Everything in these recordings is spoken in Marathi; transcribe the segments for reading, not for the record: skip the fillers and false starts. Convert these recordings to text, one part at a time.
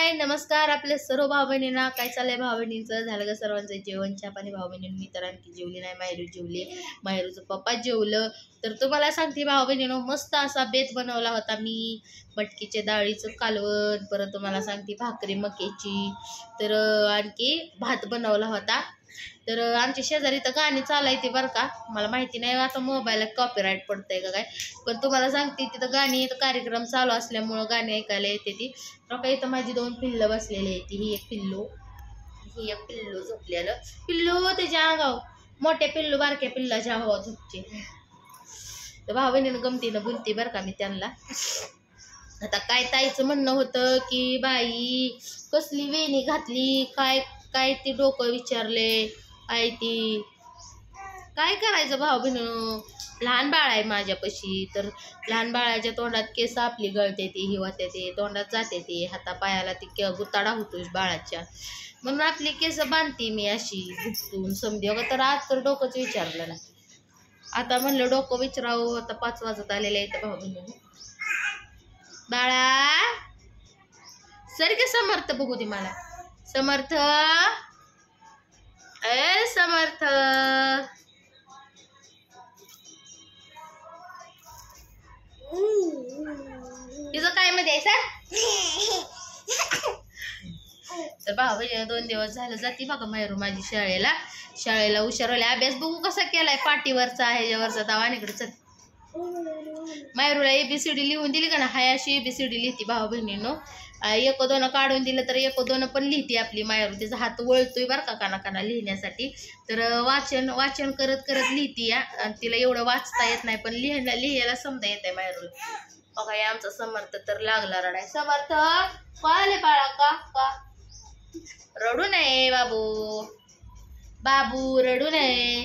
हाय नमस्कार आपल्या सर्व भाऊ बहिणींना. काय चाललंय भाऊ बहिणींचं? झालं का सर्वांचं जेवण चहा पाणी? भाऊ बहिणींनी मी तर आणखी जेवली नाही. मायरू जेवली, मायरूचं पप्पा जेवलं. तर तुम्हाला सांगते भाऊ बहिणींनो, मस्त असा बेत बनवला होता मी. मटकीच्या डाळीचं कालवण, परत तुम्हाला सांगते भाकरी मक्याची, तर आणखी भात बनवला होता. तर आमच्या शेजारी तर गाणी चालायची बरं का. मला माहिती नाही आता मोबाईलला कॉपीराईट पडतंय का काय, पण तुम्हाला सांगते तिथं गाणी कार्यक्रम चालू असल्यामुळं गाणी ऐकायला येते ती. बघा इथं माझी 2 पिल्लं बसलेली आहे. ही एक पिल्लू झोपलेलं पिल्लू त्याच्या अंगाव, मोठ्या पिल्लू बारक्या पिल्लाच्या हवा झोपचे. तर भाऊ बहिणीनं गमतीनं बोलते बरं का मी त्यांना. आता काय ताईचं म्हणणं होतं की बाई कसली वेणी घातली, काय काय ती डोकं विचारले, काय ती काय करायचं भाऊ बहिणीनं. लहान बाळ आहे माझ्यापाशी, तर लहान बाळाच्या तोंडात केस आपली गळते ती, हिवाते ते तोंडात जाते ती, हातापायाला ती गुताडा होतो बाळाच्या, म्हणून आपली केस बांधते मी अशी गुपतून समधी. अगं तर आज तर डोकंच विचारलं नाही. आता म्हणलं डोकं विचारावं. आता 5 वाजत आलेले आहेत भाऊ बहिणीनं. बाळा सर का समर्थ बघू दे मला. समर्थ ए समर्थ, तिचं काय मध्ये आहे सर. तर भाऊ बहिणी 2 दिवस झालं जाती बघा मायरू माझी शाळेला हुशारवल्या. अभ्यास बघू कसा केलाय, पाटीवरचा ह्याच्यावरचा दावानीकडे चल. मायरूला ABCD लिहून दिली का ना, हाय अशी ABCD लिहिती भाऊ बहिणींनो. 1-2 काढून दिलं तर 1-2 पण लिहिते आपली मायरू. तिचा हात वळतोय बरं का काना लिहिण्यासाठी. तर वाचन करत करत लिहिती या. तिला एवढं वाचता येत नाही, पण लिहायला समजा येत आहे मायरूला. बघा हे आमचा समर्थ तर लागला रडाय. समर्थ कळाले बाळा, का रडू नये बाबू रडू नये.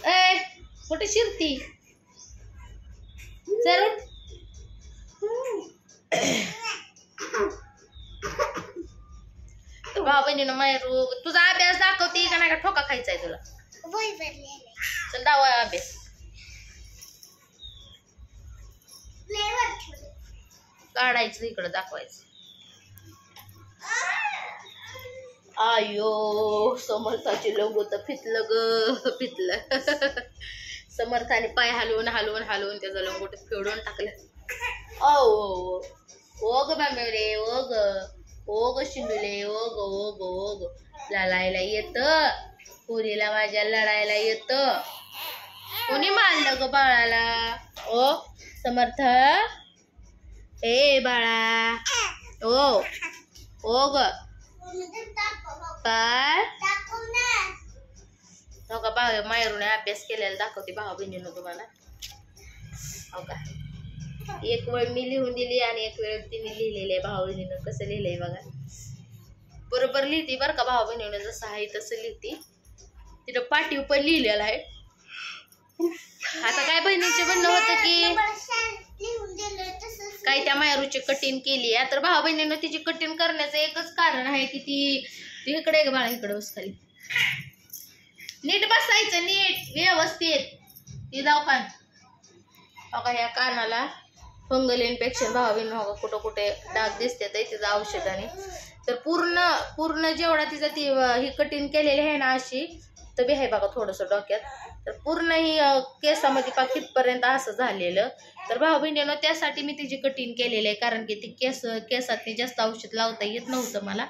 ए कुठे शिरती चल. भाऊ बहिणीनं मायरू तुझा अभ्यास दाखवते का नाही का, ठोका खायचाय तुला. चल दावा अभ्यास. काढायचं इकडं दाखवायचं. आयो समर्थाचे लोगो तर फितलं समर्थाने पाय हलवून त्याचं लंगोट फेडून टाकलं. ओ ग बाबा रे, ओ ग शिंदुले, ओ ग लढायला येत पुरीला माझ्या, लढायला येत. कोणी मारलं ग बाळाला? ओ समर्थ ए बाळा, ओ ग काय हो का. भाऊ मायरूने अभ्यास केलेला दाखवते भाऊ बहिणीनं तुम्हाला. हो का, एक वेळ मी लिहून दिली आणि एक वेळ तिने लिहिलेले. भाऊ बहिणीनं कसं लिहिलंय बघा. बरोबर लिहिते बरं का भाऊ बहिणीनं, जसं आहे तसं लिहिते. तिथं पाठीव पण लिहिलेलं आहे. आता काय बहिणीचे म्हणणं होतं की काय त्या मायरूची कटिंग केली आहे. तर भाऊ बहिणीनं तिची कटिंग करण्याचं एकच कारण आहे की ती इकडे बाळा, इकडे बस खाली. नीट बसायचं, नीट व्यवस्थित. ती दवाखान बघा ह्या कानाला फंगल इन्फेक्शन भाऊ बहिणी हो कुठं कुठे डाग दिसते तिचं औषधाने. तर पूर्ण जेवढा तिचा ती ही कटिंग केलेली आहे ना अशी, तर बी आहे बघा थोडंसं डोक्यात. तर पूर्ण ही केसामध्ये पाकिटपर्यंत असं झालेलं. तर भाऊ बहिणीनं त्यासाठी मी तिची कटिंग केलेली आहे, कारण की ती केसात जास्त औषध लावता येत नव्हतं मला,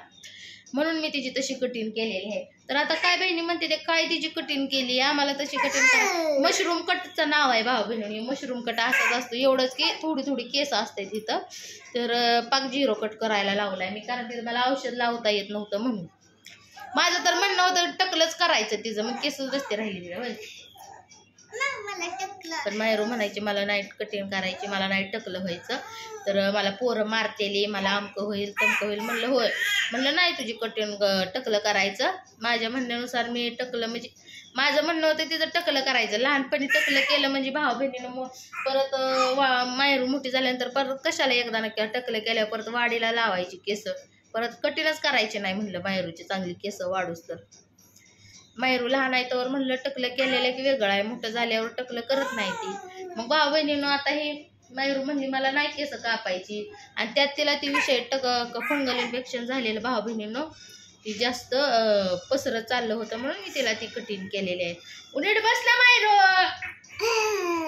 म्हणून मी तिची तशी कटिंग केलेली आहे. तर आता काय बहिणी म्हणते ते काय तिची कटिंग केली, आम्हाला तशी कटिंग करा. मशरूम कटचं नाव आहे भाऊ बहिणी. मशरूम कट असाच असतो, एवढंच की थोडी केस असते तिथं. तर पाक 0 कट करायला लावलाय मी, कारण तिथं मला औषध लावता येत नव्हतं म्हणून. माझं तर म्हणणं होतं टकलंच करायचं तिचं, मग केस रस्ते राहिली. पण मायरू म्हणायची मला नाही कटिंग करायची, मला नाही टकलं व्हायचं. तर मला पोरं मारतेली, मला अमकं होईल तमकं होईल. म्हणलं होय, म्हणलं नाही तुझी कटिंग टकलं करायचं. माझ्या म्हणण्यानुसार मी टकलं म्हणजे माझं म्हणणं होतं तिचं टकलं करायचं. लहानपणी टकलं केलं म्हणजे भाऊ बहिणीनं परत मायरू मोठी झाल्यानंतर परत कशाला एकदा नक्की टकलं केल्यावर परत वाडीला लावायची केस, परत कटिंगच करायचे नाही म्हणलं मायरूची चांगली केस वाढूस. तर मायरू लहान आहे तर म्हणलं टकलं केलेलं की वेगळं आहे, मोठं झाल्यावर टकलं करत नाही ती. मग भाऊ बहिणीनं आता हे मायरू म्हणली मला नाही केस कापायची, आणि त्यात तिला ती विषय फंगल इन्फेक्शन झालेलं भाऊ बहिणींनो, ती जास्त पसरत चाललं होतं म्हणून मी तिला ती कटिंग केलेली आहे. नीट बसला मायरू,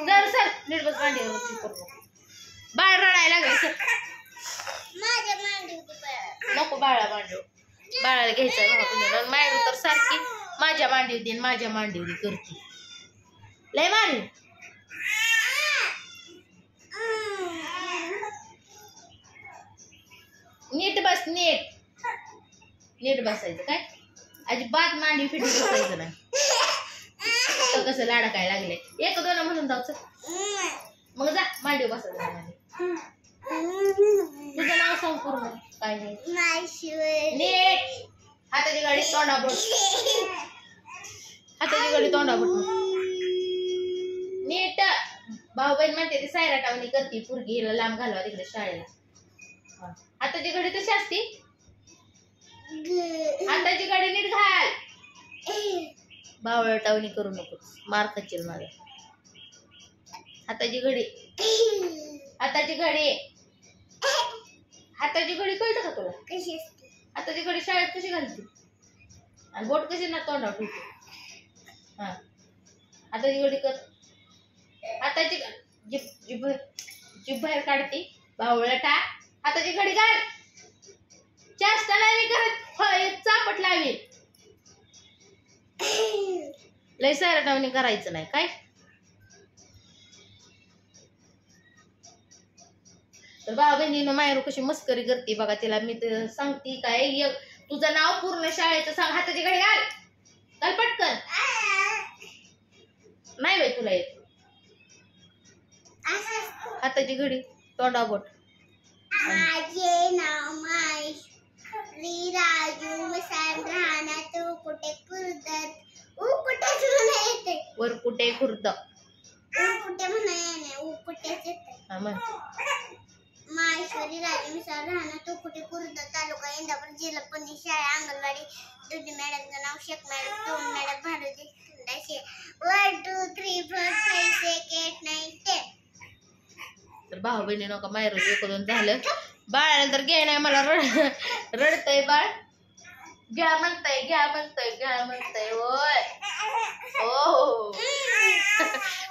जर सर नीट बस, मांडीवर करू नको, बाळ रडायला लागलं सर, नको बाळा मांडव, बाळाला घ्यायचंय भाऊ बहिणींनो. मायरू तर सारखी माझ्या मांडीव देईन माझ्या मांडीवली करते, लय मारी. नीट बस, नीट बसायचं काय, अजिबात मांडी फिटी बसायचं नाही. कसं लाडा काय लागले, एक दोन म्हणून जाऊ मग जा मांडी बसायचं. तुझं नाव सांग पूर्ण, काय नाही. नीट हाताची गाडी तोंडाबोट, हाताची गाडी तोंडाबोट नीट. भाऊ बहीण म्हणते ती सायरा टावणी करते पुरगी, हिला लांब घालवा तिकडे शाळेला. हाताची घडी कशी असती, हाताची घडी नीट घाल, बावळ टावणी करू नको, मार खाशील माझा. हाताची घडी, हाताची घडी, हाताची घडी कळतं का तुला कशी असते? हाताची घडी शाळेत कशी घालते, आणि बोट कशी ना तोंडावर ठेवते. हा हाताची घडी कर, हाताची जीभ बाहेर काढते, बावळ टाक, हाताची घडी घाल. जास्त नाही करत, चापट लावी, लय सारटावणी करायचं नाही काय. तर भाऊ बहिणीनं मायरू कशी मस्करी करते बघा, तिला मी सांगते काय, तुझं नाव पूर्ण शाळेचं सांग, हाताची घडी घाल, घाल पटकन. नाही बाई तुला येत, हाताची घडी तोंडाबोट. माझे नाव माहेश्वरी राजू मिसाळ, राहणार तू कुठे खुर्दत, कुठेच म्हणा येते, वर कुठे खुर्द, कुठे म्हणा येणे, कुठेच येते. माहेश्वरी राजू मिसाळ, राहणार तू कुठे खुर्द, तालुका इंदापूर, जिल्हा पुणे, शाळा अंगणवाडी दुधी, मॅडमचं नाव शेख मॅडम, दोन मॅडम भारती 1 2 3 4 5 6 8 9 10. तर भाऊ बहिणी नका मायरू एक झालं. बाळाला तर घे नाही, मला रडतय बाळ, घ्या म्हणतय, घ्या म्हणतय, घ्या म्हणतय. होय हो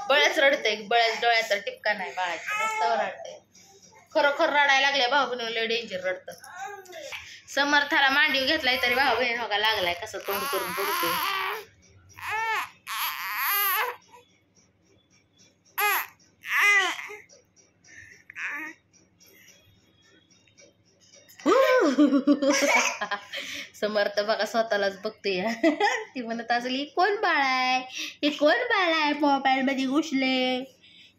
बळच रडतय, बळच डोळ्यात तर टिपका नाही बाळाचा, मस्त रडतय. खरोखर रडायला लागल्या भाऊ बहिणी, लय डेंजर रडत. समर्थाला मांडीव घेतलाय तरी भाऊ बहिणी नका लागलाय, कसं तोंड करून बोलतोय. समर्थ बघा स्वतःलाच बघतोय, ती म्हणत असली कोण बाळ आहे, हे कोण बाळ आहे मोबाईल मध्ये घुसले,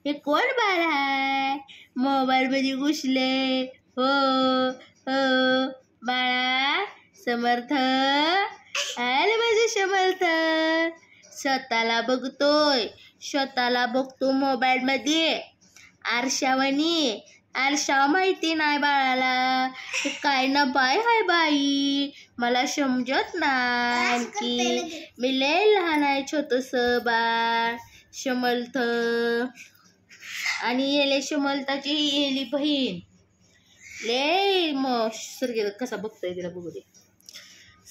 हे कोण बाळ आहे मोबाईल मध्ये घुसले. हो हो बाळा, समर्थ आले माझे समर्थ, स्वतःला बघतोय, स्वतःला बघतो मोबाईल मध्ये आरशावानी. आरशा माहिती नाही बाळाला, काय ना बाय हाय बाई, मला समजत नाही की मी लय लहान आहे, छोटस बाळ समर्थ. आणि येले समर्थाची येली बहीण लय मग कसा बघतोय तिला बघू दे.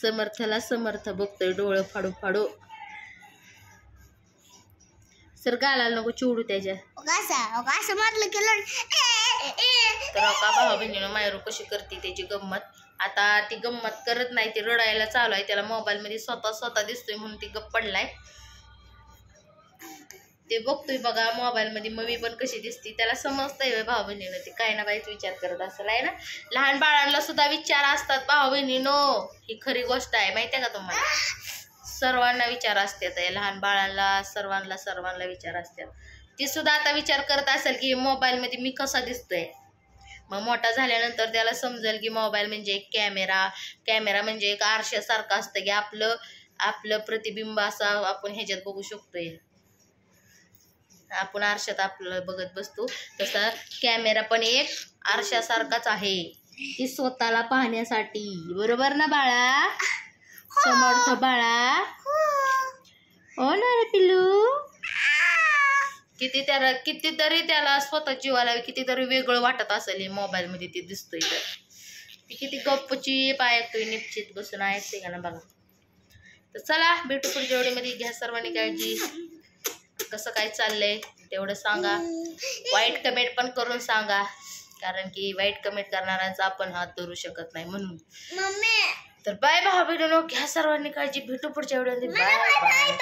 समर्थला समर्थ बघतोय डोळं फाडू फाडू. सर गालाला नको चिवडू त्याच्या. असं म्हटलं केलं तर का भाऊ बहिणीनं मायरू कशी करते त्याची गंमत. आता ती गंमत करत नाही, ती रडायला चालू आहे, त्याला मोबाईल मध्ये स्वतः दिसतोय म्हणून ती गप्प पडलाय. ते बघतोय बघा मोबाईल मध्ये मम्मी पण कशी दिसती, त्याला समजतंय भाऊ बहिणीनं ती काय ना बाईच विचार करत असेल आहे ना. लहान बाळांना सुद्धा विचार असतात भाऊ बहिणीनो, ही खरी गोष्ट आहे माहितीये का तुम्हाला. सर्वांना विचार असतात, लहान बाळांना सर्वांना विचार असतात. ती सुद्धा आता विचार करत असेल की मोबाईल मध्ये मी कसा दिसतोय. मग मोठा झाल्यानंतर त्याला समजेल की मोबाईल म्हणजे एक कॅमेरा म्हणजे एक आरशासारखं असतं की आपलं प्रतिबिंब असं आपण ह्याच्यात बघू शकतोय. आपण आरशात आपलं बघत बसतो, तसा कॅमेरा पण एक आरशासारखाच आहे, ती स्वतःला पाहण्यासाठी. बरोबर ना बाळा, समर्थ बाळा. हो ना रे पिल्लू, कितीतरी त्याला स्वतः जीवाला कितीतरी वेगळं वाटत असेल मोबाईल मध्ये ते दिसतोय तर ती किती गप्पची ऐकतोय निश्चित बसून ऐकते का ना बघा. तर चला भेटू पुढच्या व्हिडिओमध्ये. घ्या सर्वांनी काळजी. कसं काय चाललंय तेवढं सांगा. वाईट कमेंट पण करून सांगा, कारण की वाईट कमेंट करणाऱ्यांचा आपण हात धरू शकत नाही म्हणून. तर बाय भाऊ बहिणींनो, घ्या सर्वांनी काळजी. भेटू पुढच्या व्हिडिओमध्ये. Bye bye.